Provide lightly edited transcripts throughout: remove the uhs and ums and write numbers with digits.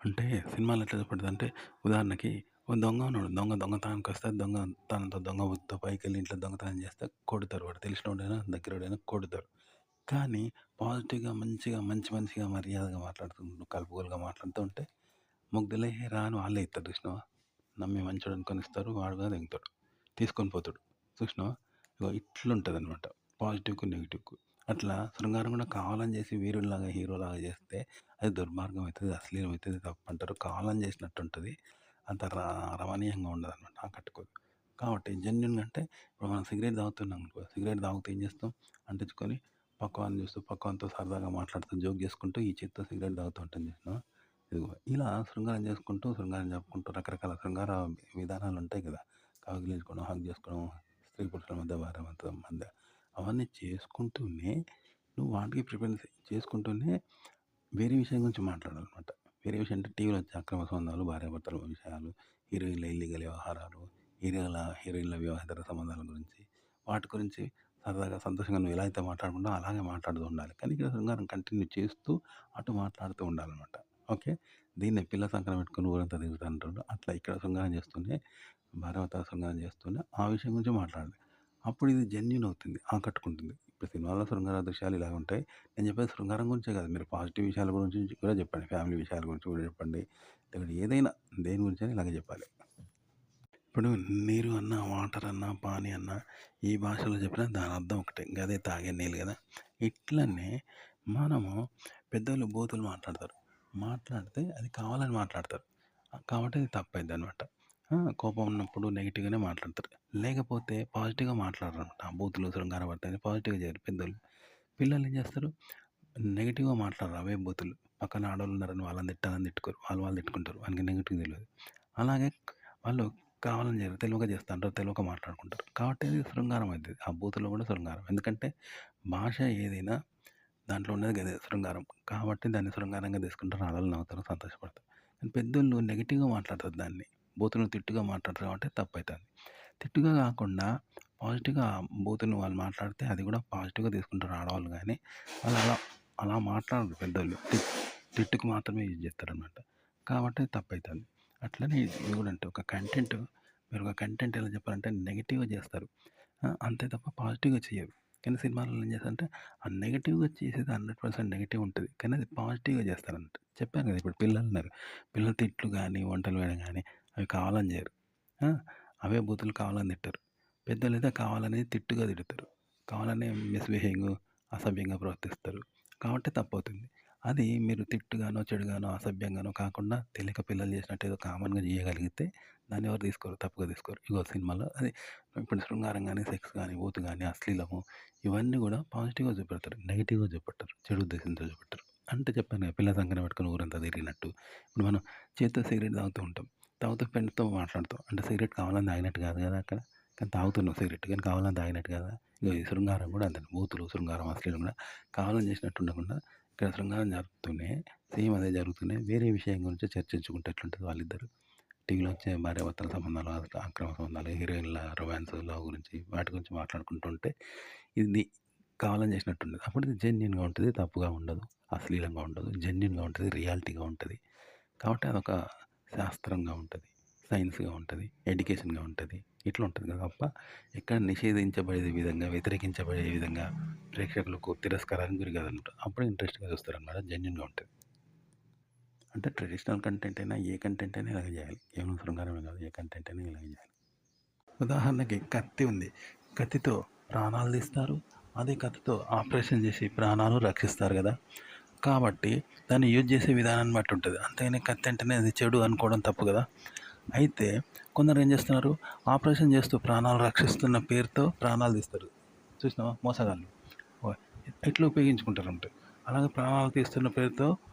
అంటే సినిమాలో ఎట్లా చూపెడతారంటే ఉదాహరణకి ఓ దొంగ ఉన్నాడు. దొంగతనానికొస్తే దొంగతనంతో దొంగ బుద్ధితో పైకెళ్ళి ఇంట్లో దొంగతనం చేస్తే కొడతారు. వాడు తెలిసినోడైనా, దగ్గరోడైనా కొడతారు. కానీ పాజిటివ్‌గా మంచిగా మంచి మనిషిగా మర్యాదగా మాట్లాడుతూ కలుపుగోలుగా మాట్లాడుతూ ఉంటే ముగ్ధులే రా అని వాళ్ళే ఇత్తరు చూసినావా? నమ్మి మంచోడు అనుకోని ఇస్తారు. వాడు కూడా తెంగుతాడు. తీసుకొని పోతాడు. చూసినావా? ఇగో ఇట్లుంటదనమాట. పాజిటివ్‌కు, నెగెటివ్‌కు. అట్లా శృంగారం కూడా కావాలని చేసి వీరుడిలాగా, హీరోలాగా చేస్తే అది దుర్మార్గం అయితది. అశ్లీలం అయితది. తప్పంటారు. కావాలని చేసినట్టుంటది. అంత రమణీయంగా ఉండదనమాట. ఆకట్టుకోదు. కాబట్టి జెన్యూన్‌గా అంటే ఇప్పుడు మనం సిగరెట్ తాగుతున్నాం అనుకో, సిగరెట్ తాగుతూ ఏం చేస్తాం? అంటించుకొని పక్కవాడిని చూస్తూ, పక్కవానితో సరదాగా మాట్లాడుతూ, జోక్ చేసుకుంటూ ఈ చేత్తో సిగరెట్ తాగుతూ ఉంటాం చూసినావా? ఇదిగో ఇలా శృంగారం చేసుకుంటూ, శృంగారం జరుపుకుంటూ రకరకాల శృంగార విధానాలు ఉంటాయి కదా! కౌగిలించుకోవడం, హగ్ చేసుకోవడం, స్త్రీ పురుషుల మధ్య, భార్యాభర్తల మధ్య అవన్నీ చేసుకుంటూనే నువ్వు వాటికి ప్రిఫరెన్స్ చేసుకుంటూనే వేరే విషయం గురించి మాట్లాడాలనమాట. వేరే విషయం అంటే టీవీలో వచ్చే అక్రమ సంబంధాలు, భార్యాభర్తల విషయాలు, హీరోయిన్ల ఇల్లీగల్ వ్యవహారాలు, హీరోయిన్ల వివాహేతర సంబంధాల గురించి, వాటి గురించి సరదాగా, సంతోషంగా నువ్వు ఎలా అయితే మాట్లాడుకుంటావో అలాగే మాట్లాడుతూ ఉండాలి. కానీ ఇక్కడ శృంగారం కంటిన్యూ చేస్తూ అటు మాట్లాడుతూ ఉండాలనమాట. ఓకే. దీన్నే పిల్ల సంకన పెట్టుకొని ఊరంతా తిరుగుతాంటారు. అట్లా ఇక్కడ శృంగారం చేస్తూనే, భార్యాభర్తల శృంగారం చేస్తూనే ఆ విషయం గురించి మాట్లాడాలి. అప్పుడు ఇది జెన్యూన్ అవుతుంది. ఆకట్టుకుంటుంది. ఇప్పుడు సినిమాలో శృంగార దృశ్యాలు ఇలా ఉంటాయి. నేను చెప్పేది శృంగారం గురించే కాదు. మీరు పాజిటివ్ విషయాల గురించి కూడా చెప్పండి. ఫ్యామిలీ విషయాల గురించి కూడా చెప్పండి. లేకపోతే ఏదైనా దేని గురించైనా ఇలాగే చెప్పాలి. ఇప్పుడు నీరు అన్నా, వాటర్ అన్నా, పానీ అన్నా ఏ భాషలో చెప్పినా దాని అర్థం ఒకటే. గదే తాగే నీళ్ళు కదా! ఇట్లనే మనము పెద్దోళ్ళు బూతులు మాట్లాడతారు. మాట్లాడితే అది కావాలని మాట్లాడతారు. కాబట్టి అది తప్పయిద్దనమాట. కోపం ఉన్నప్పుడు నెగెటివ్‌గానే మాట్లాడతారు. లేకపోతే పాజిటివ్‌గా మాట్లాడరనమాట. ఆ బూతులు, శృంగార భర్తని పాజిటివ్‌గా చేయరు పెద్దోళ్ళు. పిల్లలు ఏం చేస్తారు? నెగెటివ్‌గా మాట్లాడరు అవే బూతులు. పక్కన ఆడోళ్ళు ఉన్నారని వాళ్ళని తిట్టాలని తిట్టుకోరు. వాళ్ళు తిట్టుకుంటారు. వానికి నెగెటివ్ తెలవదు. అలాగే వాళ్ళు కావాలని చేయరు. తెలవక చేస్తాంటారు. తెలవక మాట్లాడుకుంటారు. కాబట్టి అది శృంగారం అయితది. ఆ బూతులో కూడా శృంగారం. ఎందుకంటే భాష ఏదైనా దాంట్లో ఉన్నది గదే శృంగారం. కాబట్టి దాన్ని శృంగారంగా తీసుకుంటారు. ఆడోళ్ళు నవ్వుతారు, సంతోషపడతారు. కానీ పెద్దోళ్ళు నెగెటివ్‌గా మాట్లాడతారు దాన్ని. బూతులను తిట్టుగా మాట్లాడతారు కాబట్టి తప్పయితది. తిట్టుగా కాకుండా పాజిటివ్‌గా బూతులు వాళ్ళు మాట్లాడితే అది కూడా పాజిటివ్‌గా తీసుకుంటారు ఆడవాళ్ళు గానీ, వాళ్ళు అలా మాట్లాడరు పెద్దోళ్ళు. తిట్టుకు మాత్రమే యూజ్ చేస్తారనమాట. కాబట్టి తప్పయితది. అట్లనే ఇది కూడా అంతే. మీరు ఒక కంటెంట్ ఎలా చెప్పాలంటే నెగెటివ్‌గా చేస్తారు. అంతే తప్ప పాజిటివ్‌గా చెయ్యరు. కానీ సినిమాలలో ఏం చేస్తారంటే ఆ నెగెటివ్‌గా చేసేది 100% నెగెటివ్ ఉంటది. కానీ అది పాజిటివ్‌గా చేస్తారన్నట్టు. చెప్పాను కదా! ఇప్పుడు పిల్లలున్నారు. పిల్లలు తిట్లు గానీ, వంటలు వేయడం గానీ అవి కావాలని చేయరు. ఆ! అవే బూతులు కావాలని తిట్టరు. పెద్దోళ్ళైతే కావాలని తిట్టుగా తిడతారు. కావాలనే మిస్‌బిహేవింగ్, అసభ్యంగా ప్రవర్తిస్తారు. కాబట్టి తప్పవుతుంది. అది మీరు తిట్టుగానో, చెడుగానో, అసభ్యంగానో కాకుండా తెలియక పిల్లలు చేసినట్టు ఏదో కామన్‌గా చేయగలిగితే దాన్ని ఎవరు తీసుకోరు. తప్పుగా తీసుకోరు. ఇగో సినిమాలో అది ఇప్పుడు శృంగారం గానీ, సెక్స్ గానీ, బూతు గానీ, అశ్లీలము ఇవన్నీ గూడా పాజిటివ్‌గా చూపెడతారు. నెగెటివ్‌గా చూపెట్టరు. చెడు ఉద్దేశంతో చూపెట్టరు. అంటే చెప్పాను కదా! పిల్ల సంకన పెట్టుకొని ఊరంతా తిరిగినట్టు. ఇప్పుడు మనం చేత్తో సిగరెట్ తాగుతూ ఉంటాం. తాగుతూ ఫ్రెండ్స్‌తో మాట్లాడతాం. అంటే సిగరెట్ కావాలని తాగినట్టు కాదు కదా అక్కడ. కానీ తాగుతున్నావు సిగరెట్. కానీ కావాలని తాగినట్టు కాదా? ఇగో ఈ శృంగారం గూడా అంతే. బూతులు, శృంగారం, అశ్లీలం కూడా కావాలని చేసినట్టు ఉండకుండా ఇక్కడ శృంగారం జరుపుతూనే సేమ్ అదే జరుగుతూనే వేరే విషయం గురించి చర్చించుకుంటే ఎట్లుంటది వాళ్ళిద్దరు. టీవీలో వచ్చే భార్యాభర్తల సంబంధాలు, అక్రమ సంబంధాలు, హీరోయిన్ల రొమాన్స్, లవ్ గురించి వాటి గురించి మాట్లాడుకుంటుంటే ఇది కావాలని చేసినట్టుండదు. అప్పుడు ఇది జెన్యూన్‌గా ఉంటది. తప్పుగా ఉండదు. అశ్లీలంగా ఉండదు. జెన్యూన్‌గా ఉంటది. రియాలిటీగా ఉంటది. కాబట్టి అదొక శాస్త్రంగా ఉంటది. సైన్స్‌గా ఉంటది. ఎడ్యుకేషన్‌గా ఉంటది. ఇట్లా ఉంటది కదా తప్ప ఎక్కడ నిషేధించబడే విధంగా, వ్యతిరేకించబడే విధంగా ప్రేక్షకులకు తిరస్కారానికి గురి కాదనమాట. అప్పుడు ఇంట్రెస్ట్‌గా చూస్తారనమాట. జెన్యూన్‌గా ఉంటది. అంటే ట్రెడిషనల్ కంటెంట్ అయినా, ఏ కంటెంట్ అయినా ఇలాగే చేయాలి. కేవలం శృంగారమే కాదు. ఏ కంటెంట్ అయినా ఇలాగే చేయాలి. ఉదాహరణకి కత్తి ఉంది. కత్తితో ప్రాణాలు తీస్తారు. అదే కత్తితో ఆపరేషన్ చేసి ప్రాణాలు రక్షిస్తారు కదా! కాబట్టి దాన్ని యూజ్ చేసే విధానాన్ని బట్టి ఉంటది. అంతేగాని కత్తి అంటేనే అది చెడు అనుకోవడం తప్పు కదా! అయితే కొందరు ఏం చేస్తున్నారు? ఆపరేషన్ చేస్తూ ప్రాణాలు రక్షిస్తున్న పేరుతో ప్రాణాలు తీస్తారు. చూసినావా మోసగాళ్ళు. ఓహ్! ఇట్లా ఉపయోగించుకుంటారంట. అలాగే ప్రాణాలు తీస్తున్న పేరుతో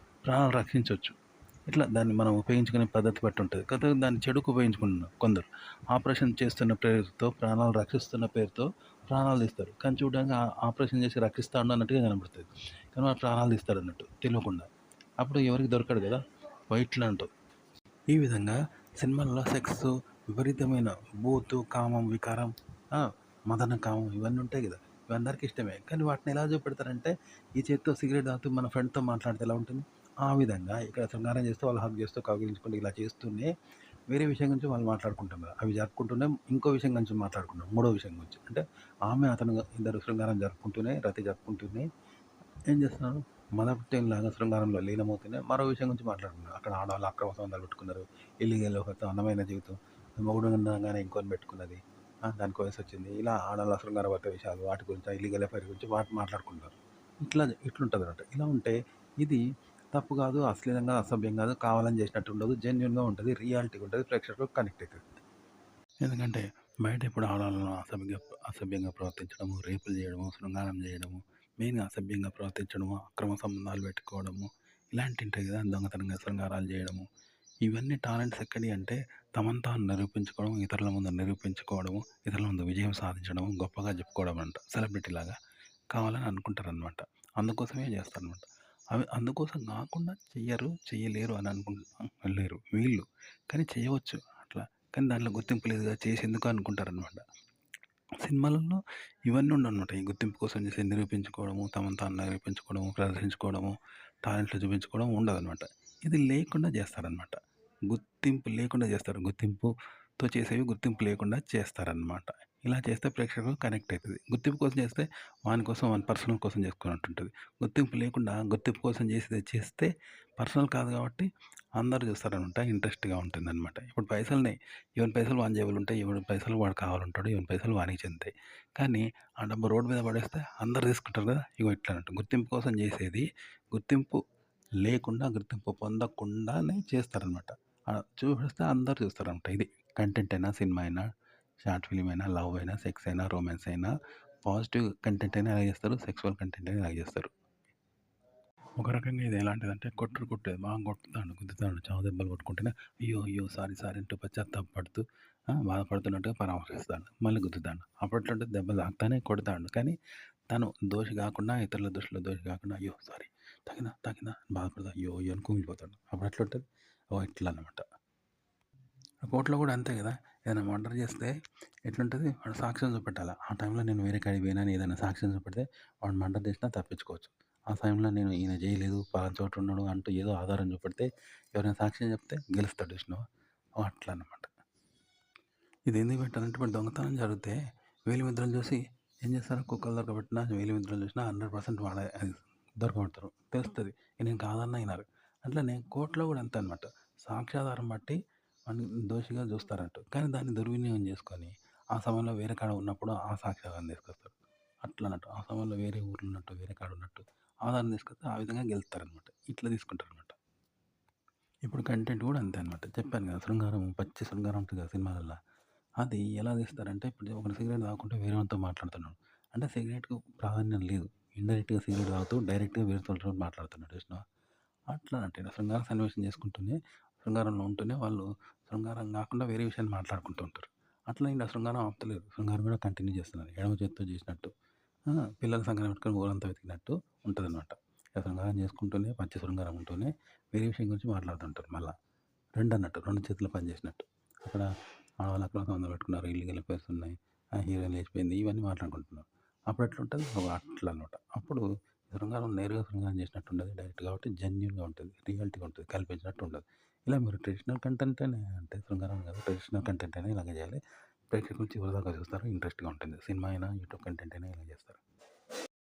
ప్రాణాలు రక్షించొచ్చు. ఇట్లా దాన్ని మనం ఉపయోగించుకునే పద్ధతి బట్టి ఉంటది. కాకపోతే దాన్ని చెడుకు ఉపయోగించుకుంటున్నారు కొందరు. ఆపరేషన్ చేస్తున్న పేరుతో, ప్రాణాలు రక్షిస్తున్న పేరుతో ప్రాణాలు తీస్తారు. కానీ చూడడానికి ఆపరేషన్ చేసి రక్షిస్తాడు అన్నట్టుగా కనబడుతది. కానీ వాడు ప్రాణాలు తీస్తాడన్నట్టు తెలవకుండా. అప్పుడు ఎవరికి దొరకడు కదా! ఇట్లా అంటావు. ఈ విధంగా సినిమాల్లో సెక్స్, విపరీతమైన బూతు, కామం, వికారం, ఆ! మదన కామం ఇవన్నీ ఉంటాయి కదా! ఇవి అందరికీ ఇష్టమే. కానీ వాటిని ఎలా చూపెడతారంటే ఈ చేత్తో సిగరెట్ తాగుతూ మన ఫ్రెండ్‌తో మాట్లాడితే ఎలా ఉంటుంది? ఆ విధంగా ఇక్కడ శృంగారం చేస్తూ వాళ్ళు హగ్ చేస్తూ, కౌగిలించుకుంటూ ఇలా చేస్తూనే వేరే విషయం గురించి వాళ్ళు మాట్లాడుకుంటున్నారు. అవి జరుపుకుంటూనే ఇంకో విషయం గురించి మాట్లాడుకున్నారు. మూడో విషయం గురించి. అంటే ఆమె, అతను ఇద్దరు శృంగారం జరుపుకుంటూనే, రతి జరుపుకుంటూనే ఏం చేస్తున్నారు, మదపుటేనులాగా శృంగారంలో లీనమవుతూనే మరో విషయం గురించి మాట్లాడుకున్నారు. అక్కడ ఆడవాళ్ళు అక్రమ సంబంధాలు పెట్టుకున్నారు. ఇల్లీగల్ ఒక అందమైన జీవితం. మొగుడు ఉండగానే ఇంకోని పెట్టుకున్నది. దానికి వయసొచ్చింది. ఇలా ఆడవాళ్ళ శృంగారభరిత విషయాలు, వాటి గురించి, ఇల్లీగల్ అఫైర్ గురించి మాట్లాడుకుంటారు. ఇట్లుంటదనమాట. ఇలా ఉంటే ఇది తప్పు కాదు, అశ్లీలం కాదు, అసభ్యం కాదు, కావాలని చేసినట్టు ఉండదు. జెన్యూన్‌గా ఉంటది. రియాలిటీగా ఉంటది. ప్రేక్షకులకు కనెక్ట్ అయితది. ఎందుకంటే బయట ఇప్పుడు ఆడవాళ్ళను అసభ్యంగా ప్రవర్తించడము, రేపులు చేయడము, శృంగారం చేయడము, మెయిన్‌గా అసభ్యంగా ప్రవర్తించడము, అక్రమ సంబంధాలు పెట్టుకోవడము, ఇలాంటివి ఉంటాయి కదా! దొంగతనంగా శృంగారాలు చేయడము. ఇవన్నీ టాలెంట్స్ ఎక్కడియి అంటే తమను తాను నిరూపించుకోవడం, ఇతరుల ముందు నిరూపించుకోవడము, ఇతరుల ముందు విజయం సాధించడము, గొప్పగా చెప్పుకోవడం అంట. సెలబ్రిటీలాగా కావాలని అనుకుంటారనమాట. అందుకోసమే చేస్తారనమాట. అవి అందుకోసం కాకుండా చెయ్యరు, చెయ్యలేరు అని లేరు వీళ్ళు. కానీ చేయవచ్చు అట్లా. కానీ దాంట్లో గుర్తింపు లేదు కదా! చేసి ఎందుకు అనుకుంటారనమాట. సినిమాలలో ఇవన్నీ ఉండవనమాట. ఈ గుర్తింపు కోసం చేసి నిరూపించుకోవడము, తమను తాను నిరూపించుకోవడము, ప్రదర్శించుకోవడము, టాలెంట్లు చూపించుకోవడం ఉండదనమాట. ఇది లేకుండా చేస్తారనమాట. గుర్తింపు లేకుండా చేస్తారు. గుర్తింపుతో చేసేవి గుర్తింపు లేకుండా చేస్తారనమాట. ఇలా చేస్తే ప్రేక్షకులకు కనెక్ట్ అయితది. గుర్తింపు కోసం చేస్తే వాని కోసం, వాని పర్సనల్ కోసం చేసుకున్నట్టుంటది. గుర్తింపు లేకుండా గుర్తింపు కోసం చేసేది చేస్తే పర్సనల్ కాదు కాబట్టి అందరూ చూస్తారనమాట. ఇంట్రెస్ట్‌గా ఉంటుందనమాట. ఇప్పుడు పైసలున్నాయి. ఎవని పైసలు వాని జేబులో ఉంటాయి. ఎవడి పైసలు వాడు కావాలంటాడు. ఎవని పైసలు వానికి చెందుతాయి. కానీ ఆ డబ్బు రోడ్డు మీద పడేస్తే అందరూ తీసుకుంటారు కదా! ఇగో ఇట్లనట్టు. గుర్తింపు కోసం చేసేది గుర్తింపు లేకుండా, గుర్తింపు పొందకుండానే చేస్తారనమాట. చూపిస్తే అందరూ చూస్తారనమాట. ఇది కంటెంట్ అయినా, సినిమా అయినా, షార్ట్ ఫిల్మ్ అయినా, లవ్ అయినా, సెక్స్ అయినా, రొమాన్స్ అయినా, పాజిటివ్ కంటెంట్ అయినా అలాగే చేస్తారు. సెక్సువల్ కంటెంట్ అయినా అలాగే చేస్తారు. ఒక రకంగా ఇది ఎలాంటిదంటే కొట్టేది. బాగా కొడతాండు, గుద్దుతాండు, చావు దెబ్బలు కొట్టుకుంటేనే అయ్యో! అయ్యో! సారీ సారీ అంటూ పశ్చాత్తాపపడుతూ బాధపడుతున్నట్టుగా పరామర్శిస్తాడు. మళ్ళీ గుద్దుతాండు. అప్పట్లో దెబ్బలు తాకుతానే కొడతాండు. కానీ తను దోషి కాకుండా, ఇతరుల దృష్టిలో దోషి కాకుండా అయ్యో! సారీ తాకిందా అని బాధపడతా అయ్యో! అయ్యో! అని కుమిలిపోతాడు. అప్పుడు ఎట్లుంటది? ఓహ్! ఇట్లా అనమాట. కోర్టులో కూడా అంతే కదా! ఏదైనా మర్డర్ చేస్తే ఎట్లుంటది? వాడు సాక్ష్యం చూపెట్టాల. ఆ టైంలో నేను వేరే కాడికి పోయినా అని ఏదైనా సాక్ష్యం చూపెడితే వాడు మర్డర్ చేసినా తప్పించుకోవచ్చు. ఆ సమయంలో నేను ఈయన చేయలేదు, పలానా చోట ఉన్నాడు అంటూ ఏదో ఆధారం చూపెడితే ఎవరైనా సాక్ష్యం చెప్తే గెలుస్తాడు చూసినావా? అట్లా అనమాట. ఇది ఎందుకు పెట్టారంటే ఇప్పుడు దొంగతనం జరిగితే వేలిముద్రలు చూసి ఏం చేస్తారు? కుక్కలు దొరకబెట్టినా, వేలిముద్రలు చూసినా 100% వాడే అది దొరకబడతారు. తెలుస్తది. నేను కాదన్నా ఇనరు. అట్లనే కోర్టులో కూడా అంతే అనమాట. సాక్ష్యాధారం బట్టి వాడిని దోషిగా చూస్తారంట. కానీ దాన్ని దుర్వినియోగం చేసుకొని ఆ సమయంలో వేరే కాడ ఉన్నప్పుడు ఆ సాక్ష్యాధారం తీసుకొస్తారు. అట్లా అన్నట్టు. ఆ సమయంలో వేరే ఊర్లో ఉన్నట్టు, వేరే కాడ ఉన్నట్టు ఆధారం తీసుకొస్తే ఆ విధంగా గెలుస్తారనమాట. ఇట్లా తీసుకుంటారనమాట. ఇప్పుడు కంటెంట్ కూడా అంతే అనమాట. చెప్పాను కదా! శృంగారం, పచ్చి శృంగారం ఉంటది కదా సినిమాలల్ల. అది ఎలా తీస్తారంటే ఇప్పుడు ఒకడు సిగరెట్ తాగుకుంటే వేరే వానితో మాట్లాడుతున్నాడు. అంటే సిగరెట్‌కు ప్రాధాన్యం లేదు. ఇండైరెక్ట్‌గా సిగరెట్ తాగుతూ డైరెక్ట్‌గా వేరేతోనితో మాట్లాడుతున్నాడు చూసినావా? అట్లా అంటే శృంగార సన్నివేశం చేసుకుంటూనే, శృంగారంలో ఉంటూనే వాళ్ళు శృంగారం కాకుండా వేరే విషయాలు మాట్లాడుకుంటూ ఉంటారు. అట్లా ఈడ శృంగారం ఆపుతలేరు. శృంగారం కూడా కంటిన్యూ చేస్తున్నారు. ఎడమ చేత్తో చేసినట్టు. పిల్లల సంకన పెట్టుకొని ఊరంతా వెతికినట్టు ఉంటదనమాట. ఇక శృంగారం చేసుకుంటూనే, పచ్చి శృంగారం ఉంటూనే వేరే విషయం గురించి మాట్లాడుతుంటారు మళ్ళా. 2 అన్నట్టు. 2 చేతుల పని చేసినట్టు. అక్కడ ఆడవాళ్ళు అక్రమ సంబంధాలు పెట్టుకున్నారు. ఇల్లీగల్ అఫైర్స్ ఉన్నాయి. హీరోయిన్ లేచిపోయింది. ఇవన్నీ మాట్లాడుకుంటున్నారు. అప్పుడు ఎట్లుంటది? అట్లా అనమాట. అప్పుడు శృంగారం నేరుగా శృంగారం చేసినట్టు ఉండదు. డైరెక్ట్ కాబట్టి జెన్యూన్‌గా ఉంటది. రియాలిటీగా ఉంటది. కల్పించినట్టు ఉండదు. ఇలా మీరు ట్రెడిషనల్ కంటెంట్ అనే అంటే శృంగారం కాదు. ట్రెడిషనల్ కంటెంట్ అయినా ఇలాగే చేయాలి. ప్రేక్షకులు చివరిదాకా చూస్తారు. ఇంట్రెస్ట్‌గా ఉంటుంది. సినిమా అయినా, యూట్యూబ్ కంటెంట్ అయినా ఇలా చేస్తారు.